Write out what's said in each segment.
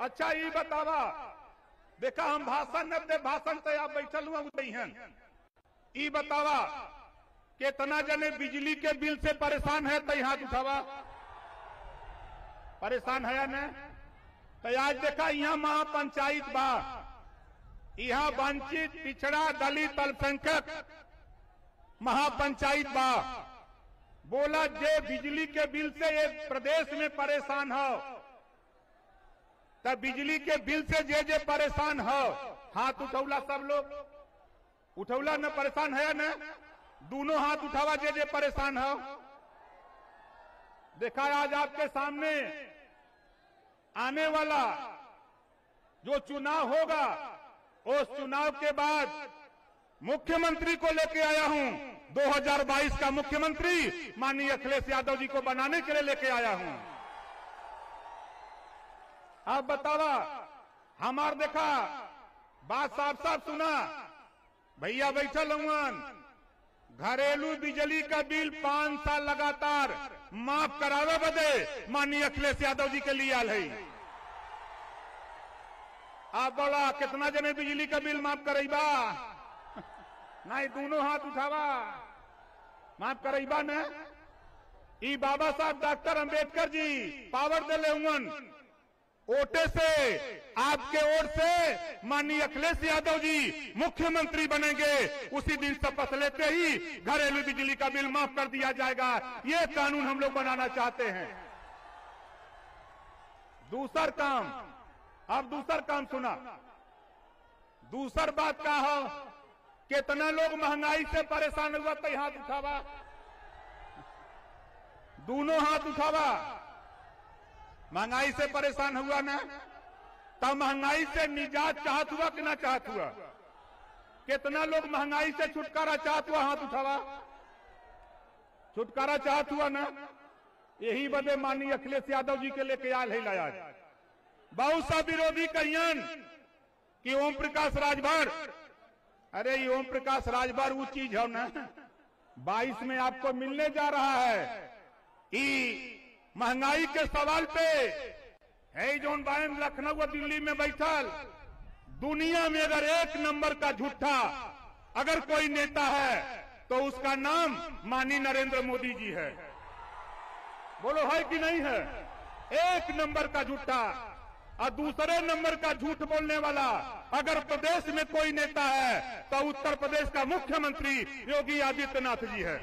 अच्छा ये बतावा, देखा हम भाषण न दे, भाषण तो आप बैठल हुआ ये बतावा कितना जने बिजली के बिल से परेशान है तो हाथ उठावा। परेशान है न? तो आज देखा यहाँ महापंचायत बा, यहाँ वंचित पिछड़ा दलित अल्पसंख्यक महापंचायत बा। बोला जे बिजली के बिल से एक प्रदेश में परेशान हो, तब बिजली के बिल से जे परेशान हो हाथ उठौला। सब लोग उठौला न? परेशान है न? दोनों हाथ उठावा जे परेशान हो। देखा आज आपके सामने आने वाला जो चुनाव होगा, उस चुनाव के बाद मुख्यमंत्री को लेके आया हूं। 2022 का मुख्यमंत्री माननीय अखिलेश यादव जी को बनाने के लिए लेके आया हूं। आप बतावा हमार देखा बात साफ साफ सुना। भैया बैठल हुआ, घरेलू बिजली का बिल 5 साल लगातार माफ करावे बदे माननीय अखिलेश यादव जी के लिए आल है। आप बोला कितना जने बिजली का बिल माफ करेबा? नहीं, दोनों हाथ उठावा। माफ करेबा न? ई बाबा साहब डॉक्टर अंबेडकर जी पावर दिले हुन, वोटे से आपके ओर से माननीय अखिलेश यादव जी मुख्यमंत्री बनेंगे, उसी दिन शपथ लेते ही घरेलू बिजली का बिल माफ कर दिया जाएगा। ये कानून हम लोग बनाना चाहते हैं। दूसर काम, अब दूसर काम सुना। दूसर बात का हो, कितना लोग महंगाई से परेशान हुआ तो हाथ उठावा। दोनों हाथ उठावा। महंगाई से परेशान हुआ ना? तब महंगाई से निजात चाहत हुआ कि ना चाहत हुआ? कितना लोग महंगाई से छुटकारा चाहत हुआ? हाथ उठावा। छुटकारा चाहत हुआ ना? यही बदे माननीय अखिलेश यादव जी के लेके आल है लाया। बहुत सा विरोधी कहियन कि ओम प्रकाश राजभर, अरे ये ओम प्रकाश राजभर वो चीज है ना 22 में आपको मिलने जा रहा है। कि महंगाई के सवाल पे है जोन बायन लखनऊ और दिल्ली में बैठल, दुनिया में अगर एक नंबर का झूठा अगर कोई नेता है तो उसका नाम माननीय नरेंद्र मोदी जी है। बोलो है कि नहीं है? एक नंबर का झूठा। और दूसरे नंबर का झूठ बोलने वाला अगर प्रदेश में कोई नेता है तो उत्तर प्रदेश का मुख्यमंत्री योगी आदित्यनाथ जी है।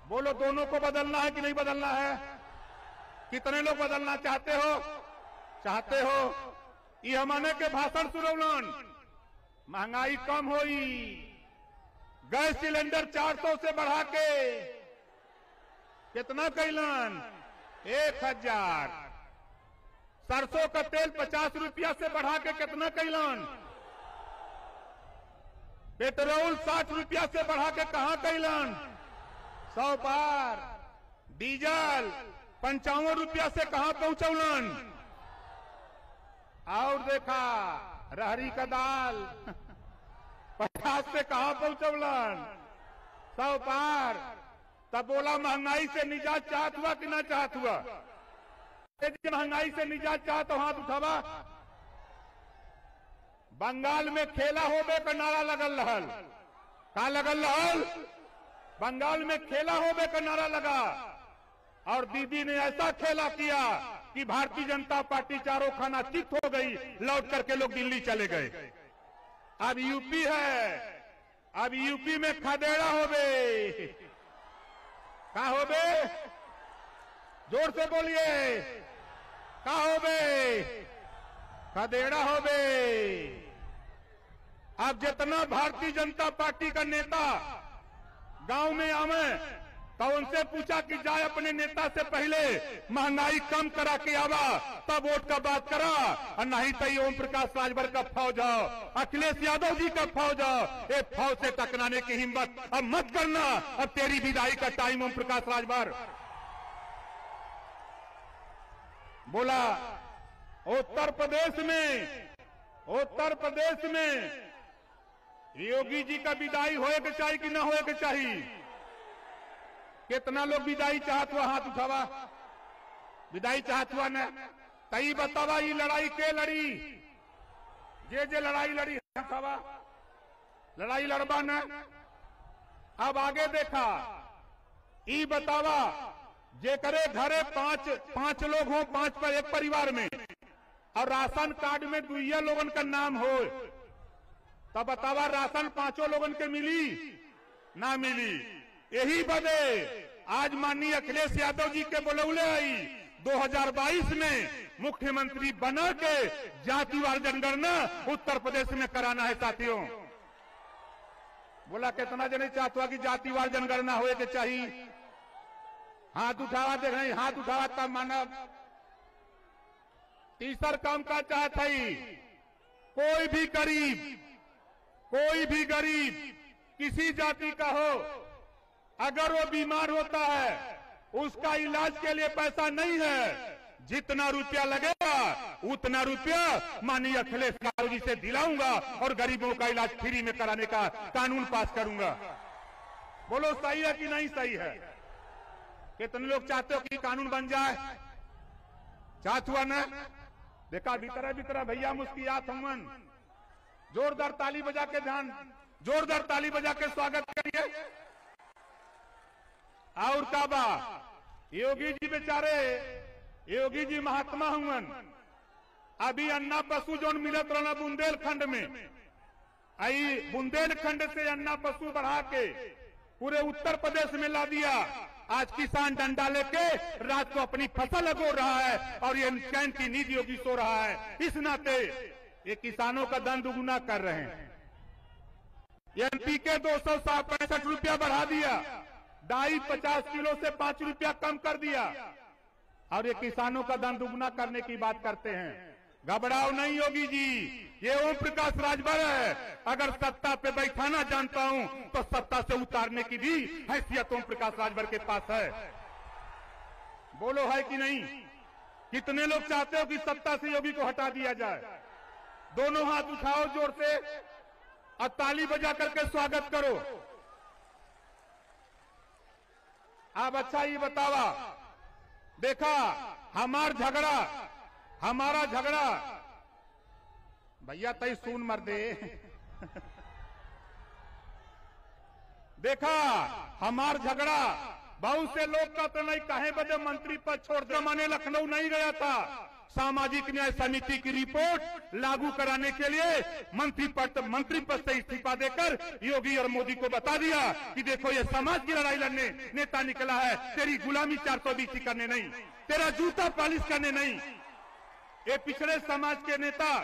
बोलो दोनों को बदलना है कि नहीं बदलना है? कितने लोग बदलना चाहते हो? चाहते हो? ये हमने के भाषण सुनौलन, महंगाई कम होई, गैस सिलेंडर 400 से बढ़ा के कितना कैलन? 1000। सरसों का तेल 50 रुपया से बढ़ा के कितना कैलन? पेट्रोल 60 रुपया से बढ़ा के कहां कैलन? 100 पार। डीजल 55 रुपया से कहां पहुंचौलन? और देखा रहरी का दाल 50 से कहां पहुंचौलन? 100 पार। तब बोला महंगाई से निजात चाहत हुआ कि ना चाहत हुआ? महंगाई से निजात चाहत तो हाथ उठावा। बंगाल में खेला होबे का नारा लगल रहल। का लगल रहल? बंगाल में खेला होबे का नारा लगा और दीदी ने ऐसा खेला किया कि भारतीय जनता पार्टी चारों खाना चित हो गई, लौट करके लोग दिल्ली चले गए। अब यूपी है, अब यूपी में खदेड़ा होबे। का होबे? जोर से बोलिए। का होबे? खदेड़ा होबे। अब जितना भारतीय जनता पार्टी का नेता गांव में आवे तो उनसे पूछा कि जाए अपने नेता से पहले महंगाई कम करा के आवा, तब वोट का बात करा, और नहीं तो ये ओम प्रकाश राजभर का फौज हो, अखिलेश यादव जी का फौज हो, ये फौज से टकराने की हिम्मत अब मत करना। अब तेरी विदाई का टाइम ओम प्रकाश राजभर। बोला उत्तर प्रदेश में योगी जी का विदाई होए के चाहिए कि ना होए के चाहिए? कितना लोग विदाई चाहत हुआ? हाथ उठावा। विदाई चाहत हुआ न तई बतावा ये लड़ाई के लड़ी जे लड़ाई लड़ी हवा लड़ाई लड़बा न। अब आगे देखा ई बतावा जे करे घरे पांच लोग हो, 5 पर एक परिवार में, और राशन कार्ड में 2 लोगन का नाम हो, तब बतावा राशन 5 लोगन के मिली ना मिली। यही बदे आज माननीय अखिलेश यादव जी के बुलौले आई 2022 में मुख्यमंत्री बना के जातिवार जनगणना उत्तर प्रदेश में कराना है। साथियों बोला कितना जने चाहता कि जातिवार जनगणना होए के चाहिए, हाथ उठावा देख रहे, हाथ उठावा तब मानव। तीसर काम का चाहत है कोई भी गरीब किसी जाति का हो, अगर वो बीमार होता है उसका इलाज के लिए पैसा नहीं है, जितना रुपया लगेगा उतना रुपया माननीय अखिलेश यादव जी से दिलाऊंगा और गरीबों का इलाज फ्री में कराने का कानून पास करूंगा। बोलो सही है कि नहीं सही है? कितने लोग चाहते हो कि कानून बन जाए? चाहत हुआ ना? देखा भीतर भैया मुस्कियात हमन, जोरदार ताली बजा के जोरदार ताली बजा के स्वागत करिए। और का बा योगी जी बेचारे, योगी जी महात्मा हुमन, अभी अन्ना पशु जो मिलत रहना बुंदेलखंड में, आई बुंदेलखंड से अन्ना पशु बढ़ा के पूरे उत्तर प्रदेश में ला दिया। आज किसान डंडा लेके रात को अपनी फसल लगो रहा है और ये चैन की नींद योगी सो रहा है। इस नाते ये किसानों का धन दुगुना कर रहे हैं। एनपीके 265 रुपया बढ़ा दिया, डाई 50 किलो से 5 रुपया कम कर दिया, और ये किसानों का धन दुगुना करने की बात करते हैं। घबराओ नहीं योगी जी, ये ओम प्रकाश राजभर है। अगर सत्ता पे बैठाना जानता हूं तो सत्ता से उतारने की भी हैसियत ओम प्रकाश राजभर के पास है। बोलो है कि नहीं? कितने लोग चाहते हो कि सत्ता से योगी को हटा दिया जाए? दोनों हाथ उठाओ जोर से और ताली बजा करके स्वागत करो। अब अच्छा ये बतावा, देखा हमारा झगड़ा भैया तई सुन मर दे देखा हमार झगड़ा बहुत से लोग का तो नहीं कहे बदे मंत्री पद छोड़ दे। मैंने लखनऊ नहीं गया था, सामाजिक न्याय समिति की रिपोर्ट लागू कराने के लिए मंत्री पद से इस्तीफा देकर योगी और मोदी को बता दिया कि देखो ये समाज की लड़ाई लड़ने नेता निकला है, तेरी गुलामी 420 करने नहीं, तेरा जूता पालिश करने नहीं। ये पिछड़े समाज के नेता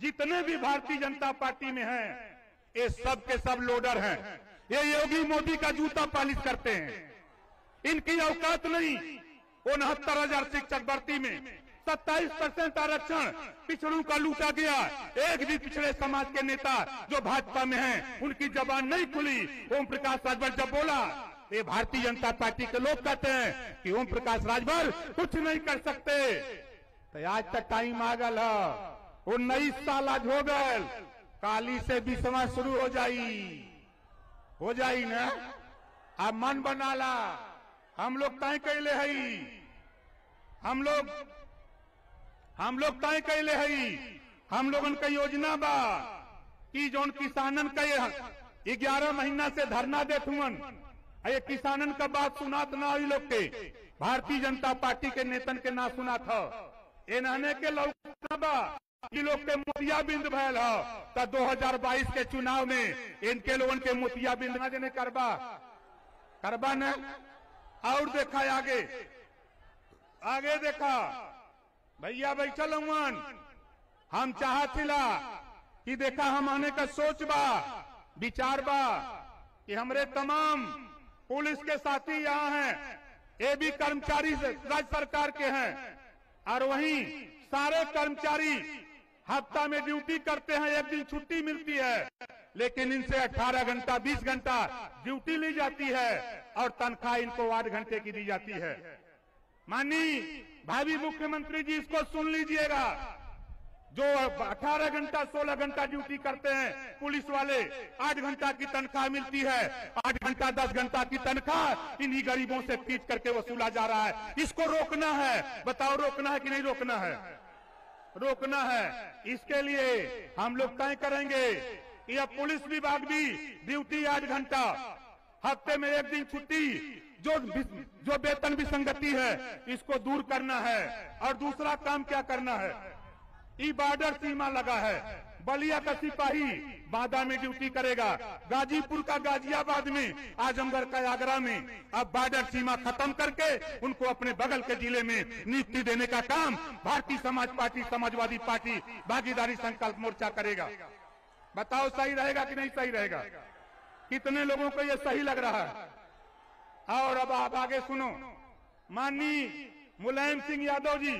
जितने भी भारतीय जनता पार्टी में हैं, ये सब के सब लोडर हैं। ये योगी मोदी का जूता पालिश करते हैं। इनकी औकात नहीं। 69,000 शिक्षक भर्ती में 27% आरक्षण पिछड़ों का लूटा गया। एक भी पिछड़े समाज के नेता जो भाजपा में हैं, उनकी जबान नहीं खुली। ओम प्रकाश राजभर जब बोला, ये भारतीय जनता पार्टी के लोग कहते हैं कि ओम प्रकाश राजभर कुछ नहीं कर सकते। तो आज तक टाइम आ गया, 19 साल आज हो गए, काली से 20वां शुरू हो जाई ना। अब मन बना ला, हम लोग तय कैले हई, हम लोग तय कैले हई, हम लोगन का योजना बा कि जौन किसानन का 11 महीना से धरना देत हुअन, ये किसानन का बात सुनात ना हुई लोग के, भारतीय जनता पार्टी के नेतन के ना सुना था। इन्हने के लौका बा कि लोग के मोतियाबिंद भयल हो, तो 2022 के चुनाव में इनके लोगन के मोतियाबिंद ना देने करबा न। और देखा आगे देखा भैया बैठल हुआन, हम चाहतिला कि देखा हम आने का सोच बा, विचार बा कि हमरे तमाम पुलिस के साथी यहाँ हैं, ये भी कर्मचारी राज्य सरकार के हैं, और वहीं सारे कर्मचारी हफ्ता में ड्यूटी करते हैं, एक दिन छुट्टी मिलती है, लेकिन इनसे 18 घंटा 20 घंटा ड्यूटी ली जाती है और तनख्वाह इनको 8 घंटे की दी जाती है। माननीय भावी मुख्यमंत्री जी इसको सुन लीजिएगा, जो 18 घंटा 16 घंटा ड्यूटी करते हैं पुलिस वाले, 8 घंटा की तनख्वाह मिलती है, 8 घंटा 10 घंटा की तनख्वाह इन्हीं गरीबों से खींच करके वसूला जा रहा है। इसको रोकना है। बताओ रोकना है कि नहीं रोकना है? रोकना है। इसके लिए हम लोग तय करेंगे कि अब पुलिस विभाग भी ड्यूटी 8 घंटा, हफ्ते में 1 दिन छुट्टी, जो वेतन विसंगति है इसको दूर करना है। और दूसरा काम क्या करना है? ई बॉर्डर सीमा लगा है, बलिया का सिपाही बांदा में ड्यूटी करेगा, गाजीपुर का गाजियाबाद में, आजमगढ़ का आगरा में। अब बॉर्डर सीमा खत्म करके उनको अपने बगल के जिले में नियुक्ति देने का काम भारतीय समाज पार्टी, समाजवादी पार्टी भागीदारी संकल्प मोर्चा करेगा। बताओ सही रहेगा कि नहीं सही रहेगा? कितने लोगों को यह सही लग रहा है? और अब आप आगे सुनो। माननीय मुलायम सिंह यादव जी,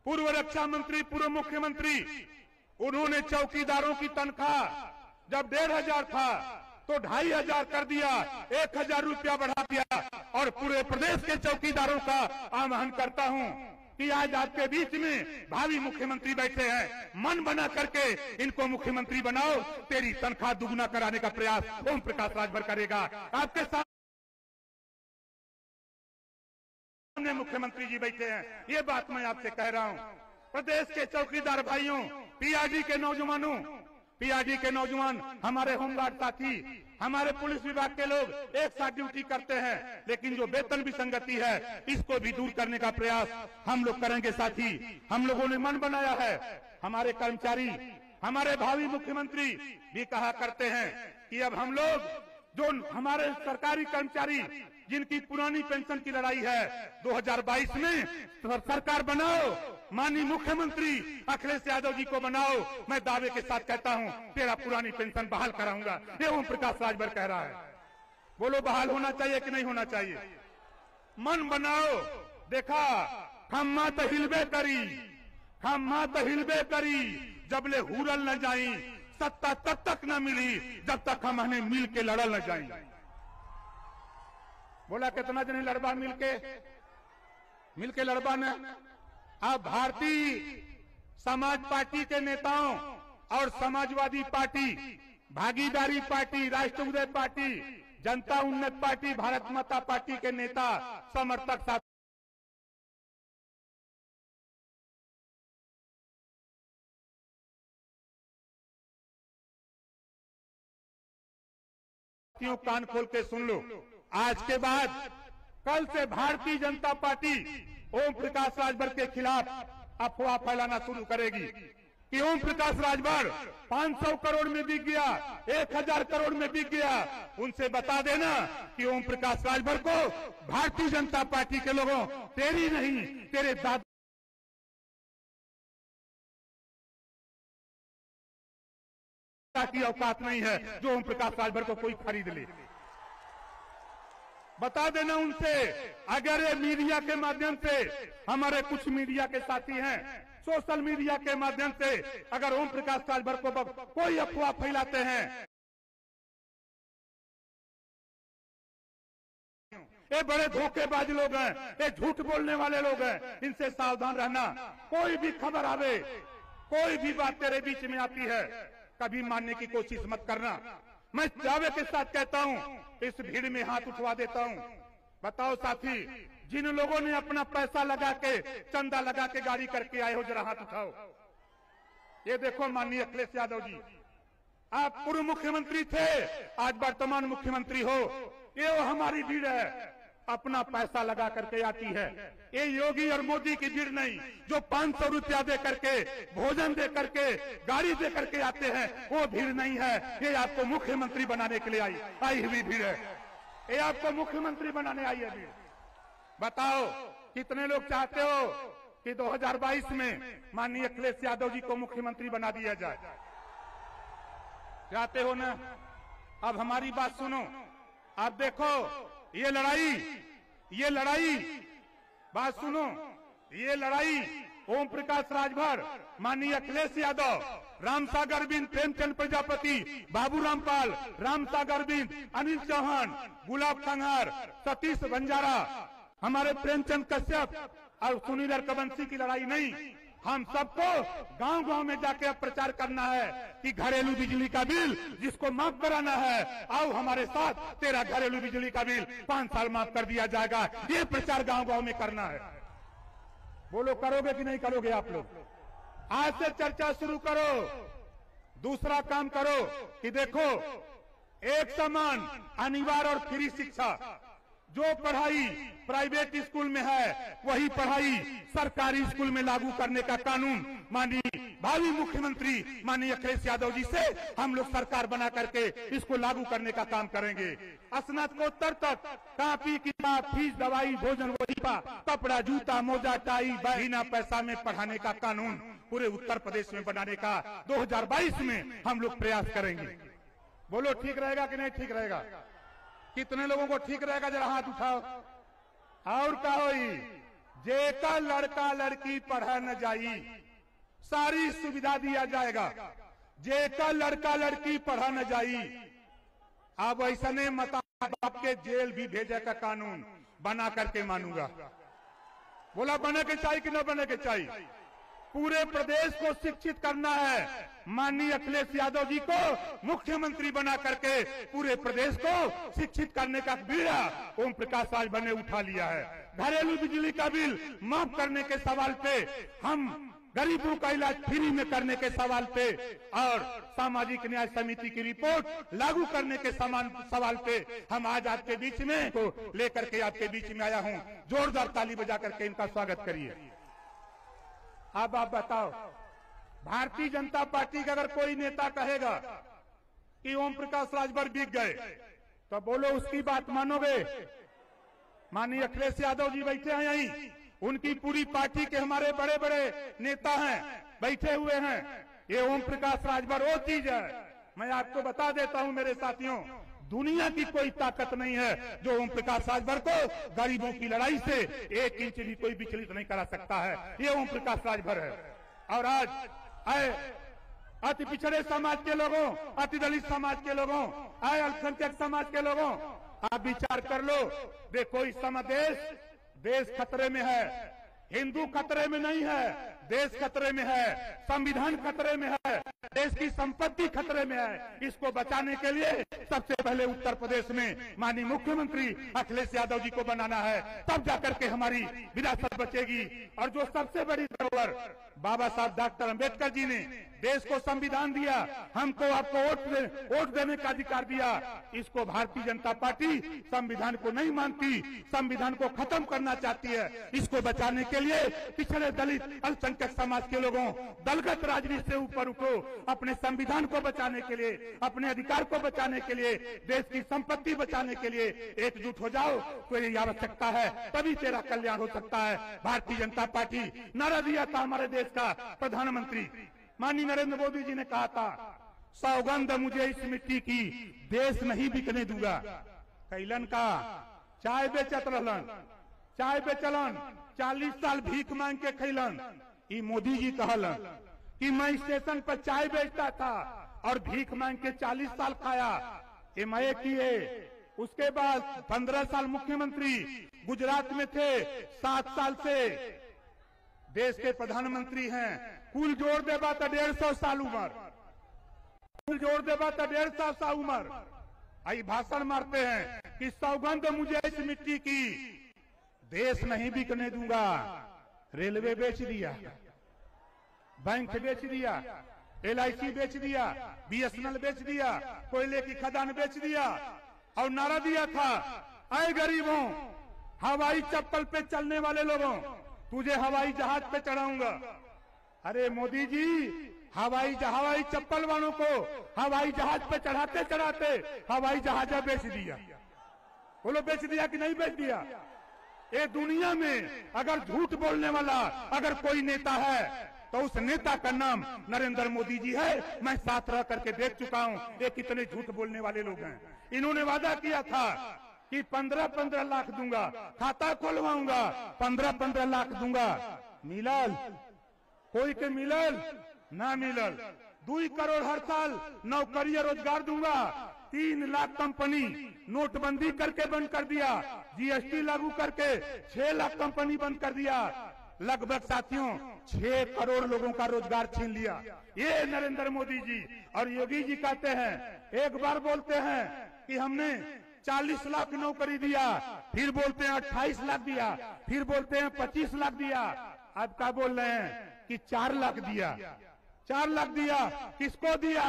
पूर्व रक्षा मंत्री, पूर्व मुख्यमंत्री, उन्होंने चौकीदारों की तनख्वाह जब 1500 था तो 2500 कर दिया, 1000 रुपया बढ़ा दिया। और पूरे प्रदेश के चौकीदारों का आह्वान करता हूं कि आज आपके बीच में भावी मुख्यमंत्री बैठे हैं, मन बना करके इनको मुख्यमंत्री बनाओ। तेरी तनख्वाह दुगुना कराने का प्रयास ओम प्रकाश राजभर करेगा। आपके साथ मुख्यमंत्री जी बैठे हैं, ये बात मैं आपसे कह रहा हूं। प्रदेश के चौकीदार भाइयों, पीआरडी के नौजवानों, पीआरडी के नौजवान, हमारे होमगार्ड साथी, हमारे पुलिस विभाग के लोग एक साथ ड्यूटी करते हैं, लेकिन जो वेतन विसंगति है इसको भी दूर करने का प्रयास हम लोग करेंगे। साथी, हम लोगों ने मन बनाया है। हमारे कर्मचारी, हमारे भावी मुख्यमंत्री भी कहा करते हैं कि अब हम लोग, जो हमारे सरकारी कर्मचारी जिनकी पुरानी पेंशन की लड़ाई है, 2022 में सरकार बनाओ, माननीय मुख्यमंत्री अखिलेश यादव जी को बनाओ। मैं दावे के साथ कहता हूं तेरा पुरानी पेंशन बहाल कराऊंगा। ये ओम प्रकाश राजभर कह रहा है। बोलो बहाल होना चाहिए कि नहीं होना चाहिए? मन बनाओ। देखा, खम्मा तो हिलबे करी, खम्मा तो हिलबे करी, जबले हुरल न जाई, सत्ता तब तक न मिली जब तक हम मिल के लड़ल न जाई। बोला कितना जने लड़बा मिलके लड़बा न। अब भारतीय समाज पार्टी के नेताओं और समाजवादी पार्टी, भागीदारी पार्टी, राष्ट्रवादी पार्टी, जनता उन्नत पार्टी, भारत माता पार्टी के नेता, समर्थक साथियों कान खोल के सुन लो। आज के बाद कल से भारतीय जनता पार्टी ओम प्रकाश राजभर के खिलाफ अफवाह फैलाना शुरू करेगी कि ओम प्रकाश राजभर 500 करोड़ में बिक गया, 1000 करोड़ में बिक गया। उनसे बता देना कि ओम प्रकाश राजभर को भारतीय जनता पार्टी के लोगों, तेरी नहीं तेरे दादा की औकात नहीं है जो ओम प्रकाश राजभर को कोई खरीद ले। बता देना उनसे। अगर ये मीडिया के माध्यम से, हमारे कुछ मीडिया के साथी हैं, सोशल मीडिया के माध्यम से अगर ओम प्रकाश राजभर को कोई अफवाह फैलाते हैं, ये बड़े धोखेबाज लोग हैं, ये झूठ बोलने वाले लोग हैं, इनसे सावधान रहना। कोई भी खबर आवे, कोई भी बात तेरे बीच में आती है, कभी मानने की कोशिश मत करना। मैं दावे के साथ कहता हूं, इस भीड़ में हाथ उठवा देता हूं। बताओ साथी, जिन लोगों ने अपना पैसा लगा के, चंदा लगा के गाड़ी करके आए हो, जरा हाथ उठाओ। ये देखो माननीय अखिलेश यादव जी, आप पूर्व मुख्यमंत्री थे, आज वर्तमान मुख्यमंत्री हो। ये हमारी भीड़ है, अपना पैसा लगा करके आती है। ये योगी और मोदी की भीड़ नहीं, जो 500 रुपया दे करके, भोजन दे करके, गाड़ी दे करके आते हैं, वो भीड़ नहीं है। ये आपको मुख्यमंत्री बनाने के लिए आई हुई भीड़ है। ये आपको मुख्यमंत्री बनाने आई है भीड़। बताओ कितने लोग चाहते हो कि 2022 में माननीय अखिलेश यादव जी को मुख्यमंत्री बना दिया जाए? चाहते हो ना? अब हमारी बात सुनो। आप देखो, ये लड़ाई, बात सुनो, ये लड़ाई ओम प्रकाश राजभर, माननीय अखिलेश यादव, रामसागर अरविंद, प्रेमचंद प्रजापति, बाबू रामपाल, रामसागर अरविंद, अनिल चौहान, गुलाब संघार, सतीश बंजारा, हमारे प्रेमचंद कश्यप और सुनील अरकबंसी की लड़ाई नहीं, हम सबको गांव-गांव में जाके अब प्रचार करना है कि घरेलू बिजली का बिल जिसको माफ कराना है, आओ हमारे साथ, तेरा घरेलू बिजली का बिल 5 साल माफ कर दिया जाएगा। ये प्रचार गांव-गांव में करना है। बोलो, करोगे कि नहीं करोगे आप लोग? आज से चर्चा शुरू करो। दूसरा काम करो कि देखो, एक समान अनिवार्य और फ्री शिक्षा, जो पढ़ाई प्राइवेट स्कूल में है वही पढ़ाई सरकारी स्कूल में लागू करने का कानून माननीय भावी मुख्यमंत्री माननीय अखिलेश यादव जी से हम लोग सरकार बना करके इसको लागू करने का काम करेंगे। स्नातकोत्तर तक कॉपी किताब फीस दवाई भोजन वजीफा कपड़ा जूता मोजा टाई बिना पैसा में पढ़ाने का कानून पूरे उत्तर प्रदेश में बनाने का 2022 में हम लोग प्रयास करेंगे। बोलो, ठीक रहेगा कि नहीं ठीक रहेगा? कितने लोगों को ठीक रहेगा? जरा हाथ उठाओ। और का होई जेका लड़का लड़की पढ़ा न जाई सारी सुविधा दिया जाएगा। जेका लड़का लड़की पढ़ा न जाई, अब ऐसने माता बाप के जेल भी भेजे का कानून बना करके मानूंगा। बोला, बने के चाहिए कि न बने के चाहिए? पूरे प्रदेश को शिक्षित करना है। माननीय अखिलेश यादव जी को मुख्यमंत्री बना करके पूरे प्रदेश को शिक्षित करने का बीड़ा ओम प्रकाश राजभर ने उठा लिया है। घरेलू बिजली का बिल माफ करने के सवाल पे, हम गरीबों का इलाज फ्री में करने के सवाल पे और सामाजिक न्याय समिति की रिपोर्ट लागू करने के सवाल पे हम आज आपके बीच में को लेकर के आपके बीच में आया हूं। जोरदार ताली बजा करके इनका स्वागत करिए। अब आप बताओ, भारतीय जनता पार्टी का अगर कोई नेता कहेगा कि ओम प्रकाश राजभर बिक गए, तो बोलो उसकी बात मानोगे? माननीय अखिलेश यादव जी बैठे हैं यहीं, उनकी पूरी पार्टी के हमारे बड़े बड़े नेता हैं, बैठे हुए हैं। ये ओम प्रकाश राजभर वो चीज है, मैं आपको बता देता हूं मेरे साथियों, दुनिया की कोई ताकत नहीं है जो ओम प्रकाश राजभर को गरीबों की लड़ाई से 1 इंच भी कोई विचलित नहीं करा सकता है। ये ओम प्रकाश राजभर है। और आज आए अति पिछड़े समाज के लोगों, अति दलित समाज के लोगों, आए अल्पसंख्यक समाज के लोगों, आप विचार कर लो। देखो, इस समय देश खतरे में है। हिंदू खतरे में नहीं है, देश खतरे में है, संविधान खतरे में है, देश की संपत्ति खतरे में है। इसको बचाने के लिए सबसे पहले उत्तर प्रदेश में माननीय मुख्यमंत्री अखिलेश यादव जी को बनाना है, तब जाकर के हमारी विरासत बचेगी। और जो सबसे बड़ी धरोहर बाबा साहब डॉक्टर अंबेडकर जी ने देश को संविधान दिया, हमको आपको वोट देने का अधिकार दिया, इसको भारतीय जनता पार्टी संविधान को नहीं मानती, संविधान को खत्म करना चाहती है। इसको बचाने के लिए पिछड़े दलित अल्पसंख्यक समाज के लोगों, दलगत राजनीति से ऊपर उठो, अपने संविधान को बचाने के लिए, अपने अधिकार को बचाने के लिए, देश की संपत्ति बचाने के लिए एकजुट हो जाओ। तो ये आवश्यकता है, तभी तेरा कल्याण हो सकता है। भारतीय जनता पार्टी नारा दिया था हमारे देश का प्रधानमंत्री माननीय नरेंद्र मोदी जी ने कहा था, सौगंध मुझे इस मिट्टी की, देश नहीं बिकने दूंगा। कैलन का चाय बेचत रहलन, चाय बेचलन, 40 साल भीख मांग के खैलन। ई मोदी जी कहलन कि मैं स्टेशन पर चाय बेचता था और भीख मांग के 40 साल खाया। एमआईए किए, उसके बाद 15 साल मुख्यमंत्री गुजरात में थे, 7 साल से देश के प्रधानमंत्री हैं। कुल जोड़ देबा तो 150 साल उम्र, कुल जोड़ देबा तो 150 साल उम्र। आई भाषण मारते हैं कि सौगंध मुझे इस मिट्टी की, देश नहीं बिकने दूंगा। रेलवे बेच दिया, बैंक बेच दिया, LIC बेच दिया, BSNL बेच दिया, कोयले की खदान बेच दिया और नारा दिया था, ऐ गरीबों, हवाई चप्पल पे चलने वाले लोगों, तुझे हवाई जहाज पे चढ़ाऊंगा। अरे मोदी जी, हवाई चप्पल वालों को हवाई जहाज पे चढ़ाते चढ़ाते हवाई जहाज बेच दिया। बोलो, बेच दिया कि नहीं बेच दिया? ये दुनिया में अगर झूठ बोलने वाला अगर कोई नेता है तो उस नेता का नाम नरेंद्र मोदी जी है। मैं साथ रह करके देख चुका हूं ये कितने झूठ बोलने वाले लोग हैं। इन्होंने वादा किया था कि 15-15 लाख दूंगा, खाता खोलवाऊंगा, 15-15 लाख दूंगा। मिलल? कोई के मिलल? ना मिलल। 2 करोड़ हर साल नौकरी रोजगार दूंगा। 3 लाख कंपनी नोटबंदी करके बंद कर दिया, GST लागू करके 6 लाख कंपनी बंद कर दिया। लगभग साथियों 6 करोड़ लोगों का रोजगार छीन लिया। ये नरेंद्र मोदी जी और योगी जी कहते हैं, एक बार बोलते हैं कि हमने 40 लाख नौकरी दिया, फिर बोलते हैं 28 लाख दिया, फिर बोलते हैं 25 लाख दिया, अब क्या बोल रहे हैं कि 4 लाख दिया। 4 लाख दिया, किसको दिया?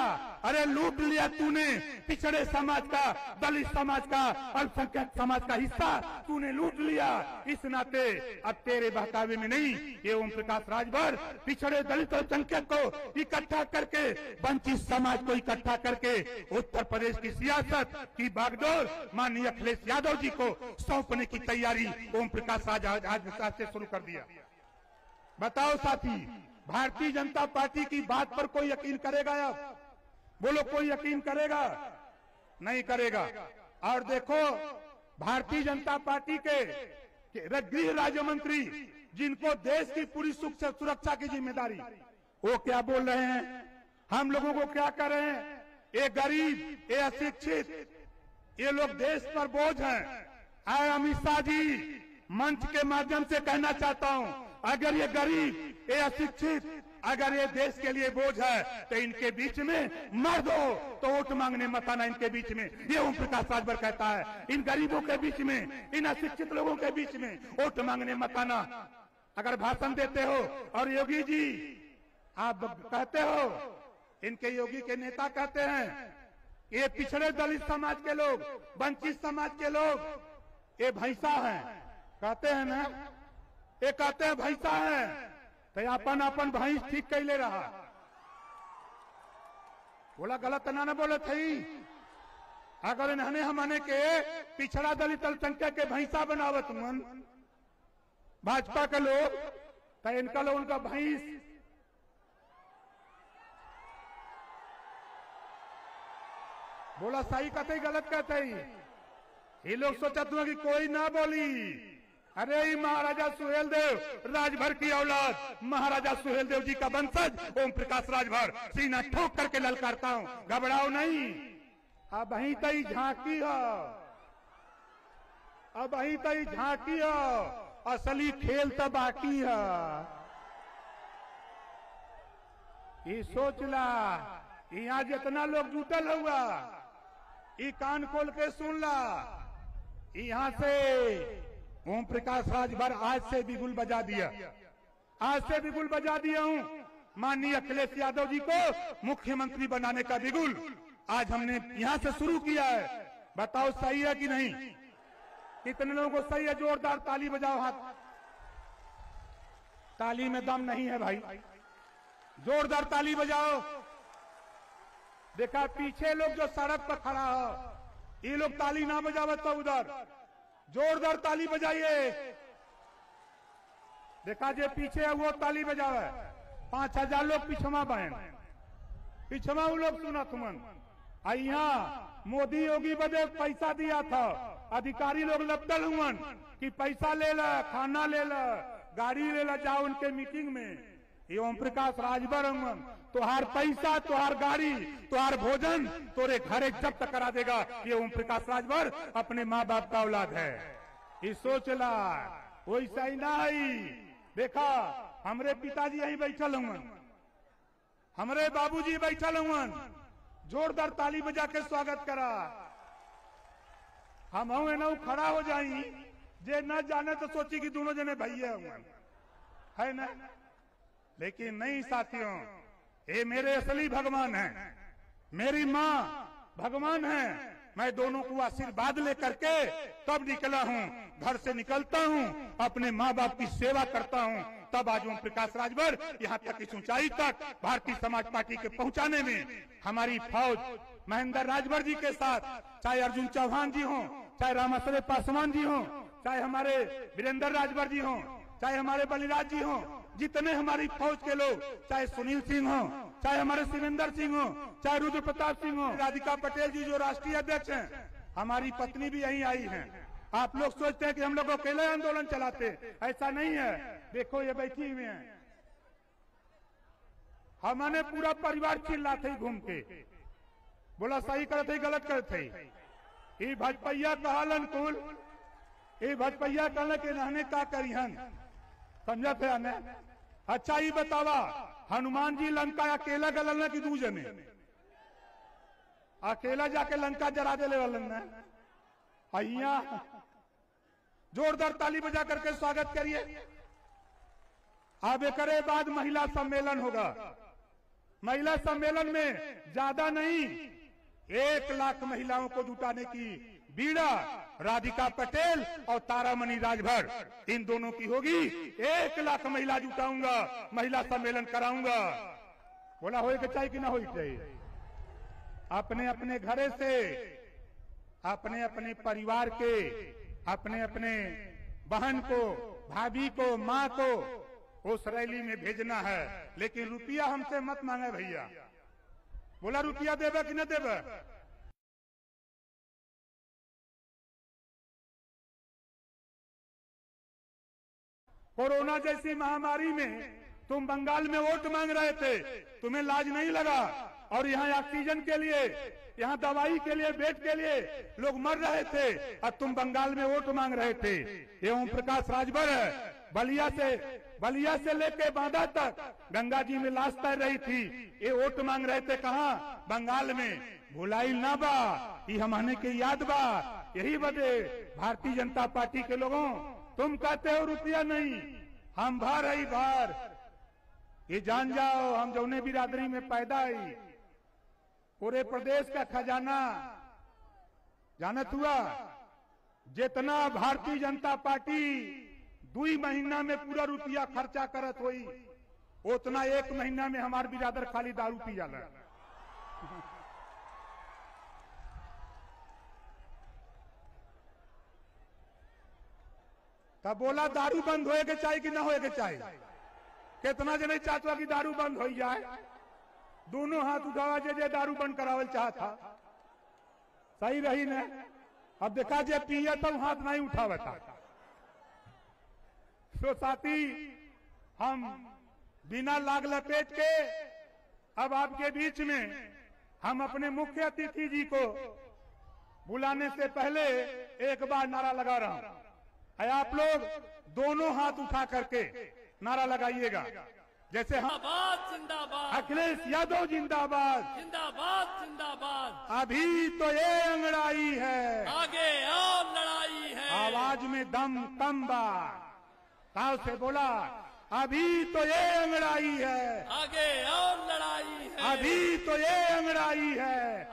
अरे लूट लिया तूने पिछड़े समाज का, दलित समाज का, अल्पसंख्यक समाज का हिस्सा तूने लूट लिया। इस नाते अब तेरे बहकावे में नहीं, ये ओम प्रकाश राजभर पिछड़े दलित और अल्पसंख्यक को इकट्ठा करके, वंचित समाज को इकट्ठा करके उत्तर प्रदेश की सियासत की बागडोर माननीय अखिलेश यादव जी को सौंपने की तैयारी ओम प्रकाश आज से शुरू कर दिया। बताओ साथी, भारतीय जनता पार्टी की बात पर कोई यकीन करेगा? अब बोलो, कोई यकीन करेगा? नहीं करेगा। और देखो, भारतीय जनता पार्टी के गृह राज्य मंत्री, जिनको देश की पूरी सुरक्षा की जिम्मेदारी, वो क्या बोल रहे हैं? हम लोगों को क्या कर रहे हैं? ये गरीब, ये अशिक्षित, ये लोग देश पर बोझ हैं। अमित शाह जी, मंच के माध्यम से कहना चाहता हूं, अगर ये गरीब, ये अशिक्षित, अगर ये देश के लिए बोझ है तो इनके बीच में मर दो, तो वोट मांगने मत आना इनके बीच में। ये ओम प्रकाश राजभर कहता है, इन गरीबों के बीच में, इन अशिक्षित लोगों के बीच में वोट मांगने मत आना। अगर भाषण देते हो और योगी जी आप कहते हो, इनके योगी के नेता कहते हैं ये पिछड़े दलित समाज के लोग, वंचित समाज के लोग, ये भैंसा है, कहते हैं ना, ये कहते हैं भैंसा है, तो अपन अपन भैंस ठीक कैले रहा। बोला गलत ना बोले थी। अगर इन्होंने हमने के पिछड़ा दलित अल्पसंख्यक के भैंसा बनावत मन भाजपा के लोग, तो इनका लोग उनका भैंस। बोला सही कहते गलत कहते? ये लोग सोचा तुम कि कोई ना बोली। अरे महाराजा सुहेलदेव राजभर की औलाद, महाराजा सुहेलदेव जी का वंशज ओम प्रकाश राजभर, सीना ठोक करके ललकारता हूं, घबराओ नहीं। अब वहीं तई झांकी हो, अब वहीं तई झांकी हो, असली खेल तो बाकी है। ये सोच ला, यहाँ जितना लोग जुटल हुआ, ये कान खोल के सुन ला, यहाँ से ओम प्रकाश राजभर आज से बिगुल बजा दिया, आज से बिगुल बजा दिया हूं। माननीय अखिलेश यादव जी को मुख्यमंत्री बनाने का बिगुल आज हमने यहां से शुरू किया है। बताओ सही है कि नहीं? कितने लोगों को सही है? जोरदार ताली बजाओ। हाथ ताली में दम नहीं है भाई, जोरदार ताली बजाओ। देखा पीछे लोग जो सड़क पर खड़ा हो, ये लोग ताली ना बजावत तो उधर जोरदार ताली बजाइए। देखा जे पीछे है वो ताली बजावे। 5000 लोग पिछमा बहन, पिछमा वो लोग सुना तुमन। यहाँ मोदी योगी बदे पैसा दिया था, अधिकारी लोग लपटल हुन कि पैसा ले ला, खाना ले ला, गाड़ी ले ला, जाओ उनके मीटिंग में। ये ओम प्रकाश राजभर हुन, तुहार पैसा, तुहार गाड़ी, तुहार भोजन तोरे घरे जब्त करा देगा। ये ओम प्रकाश राजभर अपने माँ बाप का औलाद है। ये सोच ला, वैसा ही नहीं। देखा हमरे पिताजी यहीं बैठल हुन, हमरे बाबूजी बैठल हुन, जोरदार ताली बजा के स्वागत करा। हम ना खड़ा हो जाई, जे न जाने तो सोची कि दोनों जने भैया हुन, है ना? लेकिन नहीं साथियों, ये मेरे असली भगवान हैं, मेरी माँ भगवान है। मैं दोनों को आशीर्वाद लेकर के तब निकला हूँ, घर से निकलता हूँ, अपने माँ बाप की सेवा करता हूँ, तब आज ओम प्रकाश राजभर यहाँ तक इस ऊंचाई तक भारतीय समाज पार्टी के पहुंचाने में हमारी फौज महेंद्र राजभर जी के साथ, चाहे अर्जुन चौहान जी हों, चाहे रामाश्रय पासवान जी हों, चाहे हमारे वीरेंद्र राजभर जी हों, चाहे हमारे बलिराज जी हों, जितने हमारी फौज के लोग, चाहे सुनील सिंह हो, चाहे हमारे शिवेंद्र सिंह हो, चाहे रुद्र प्रताप सिंह हो, राधिका पटेल जी जो राष्ट्रीय अध्यक्ष हैं, हमारी पत्नी भी यहीं आई हैं। आप लोग सोचते हैं कि हम लोग अकेले आंदोलन चलाते, ऐसा नहीं है। देखो ये बैठी हुई हैं, हमने पूरा परिवार चिल्लाते ही घूम के, बोला सही करते ही गलत करते ही। भजपैया कहलन कुल, ये भजपैया कहल के रहने का करिहन, समझा थे ने? अच्छा ही बतावा, हनुमान जी लंका अकेला गलन न कि दू जने? अकेला जाके लंका जरा दे वालन ने। अहिया जोरदार ताली बजा करके स्वागत करिए। अब एक बाद महिला सम्मेलन होगा। महिला सम्मेलन में ज्यादा नहीं 1 लाख महिलाओं को जुटाने की बीड़ा राधिका पटेल और तारामणि राजभर इन दोनों की होगी। 1 लाख महिला जुटाऊंगा, महिला सम्मेलन कराऊंगा। बोला होएगा चाहिए कि ना होएगा चाहिए? अपने अपने घरे से, अपने अपने परिवार के, अपने अपने बहन को, भाभी को, माँ को उस रैली में भेजना है। लेकिन रुपया हमसे मत मांगे भैया। बोला रुपया देवे कि न देवे? कोरोना जैसी महामारी में तुम बंगाल में वोट मांग रहे थे, तुम्हें लाज नहीं लगा? और यहाँ ऑक्सीजन के लिए, यहाँ दवाई के लिए, बेड के लिए लोग मर रहे थे और तुम बंगाल में वोट मांग रहे थे। ये ओम प्रकाश राजभर है। बलिया से लेके बांदा तक गंगा जी में लाश तैर रही थी। ये वोट मांग रहे थे कहाँ? बंगाल में। भुलाई ना बा, ये हमने के याद बा। यही वजह भारतीय जनता पार्टी के लोगों, तुम कहते हो रुपया नहीं, हम भार है भार। ये जान जाओ, हम जौने बिरादरी में पैदा आई, पूरे प्रदेश का खजाना जानत हुआ। जितना भारतीय जनता पार्टी 2 महीना में पूरा रुपया खर्चा करत हुई, उतना 1 महीना में हमार बिरादर खाली दारू पी जाला। तब बोला दारू बंद होए के चाहिए कि ना होए के चाहिए? कितना जने चाहता कि दारू बंद हो जाए? दोनों हाथ उठावा जे दारू बंद करावल चाहता। सही रही ने? अब देखा जे पिए तो हाथ नहीं उठावता। तो साथी, हम बिना लाग लपेट के अब आपके बीच में हम अपने मुख्य अतिथि जी को बुलाने से पहले एक बार नारा लगा रहा हूं। आप लोग दोनों हाथ उठा करके नारा लगाइएगा। जैसे हम जिंदाबाद, अखिलेश यादव जिंदाबाद, जिंदाबाद, जिंदाबाद। अभी तो ये अंगड़ाई है, आगे और लड़ाई है। आवाज में दम कम बा, ताव से बोला। अभी तो ये अंगड़ाई है, आगे और लड़ाई है। अभी तो ये अंगड़ाई है।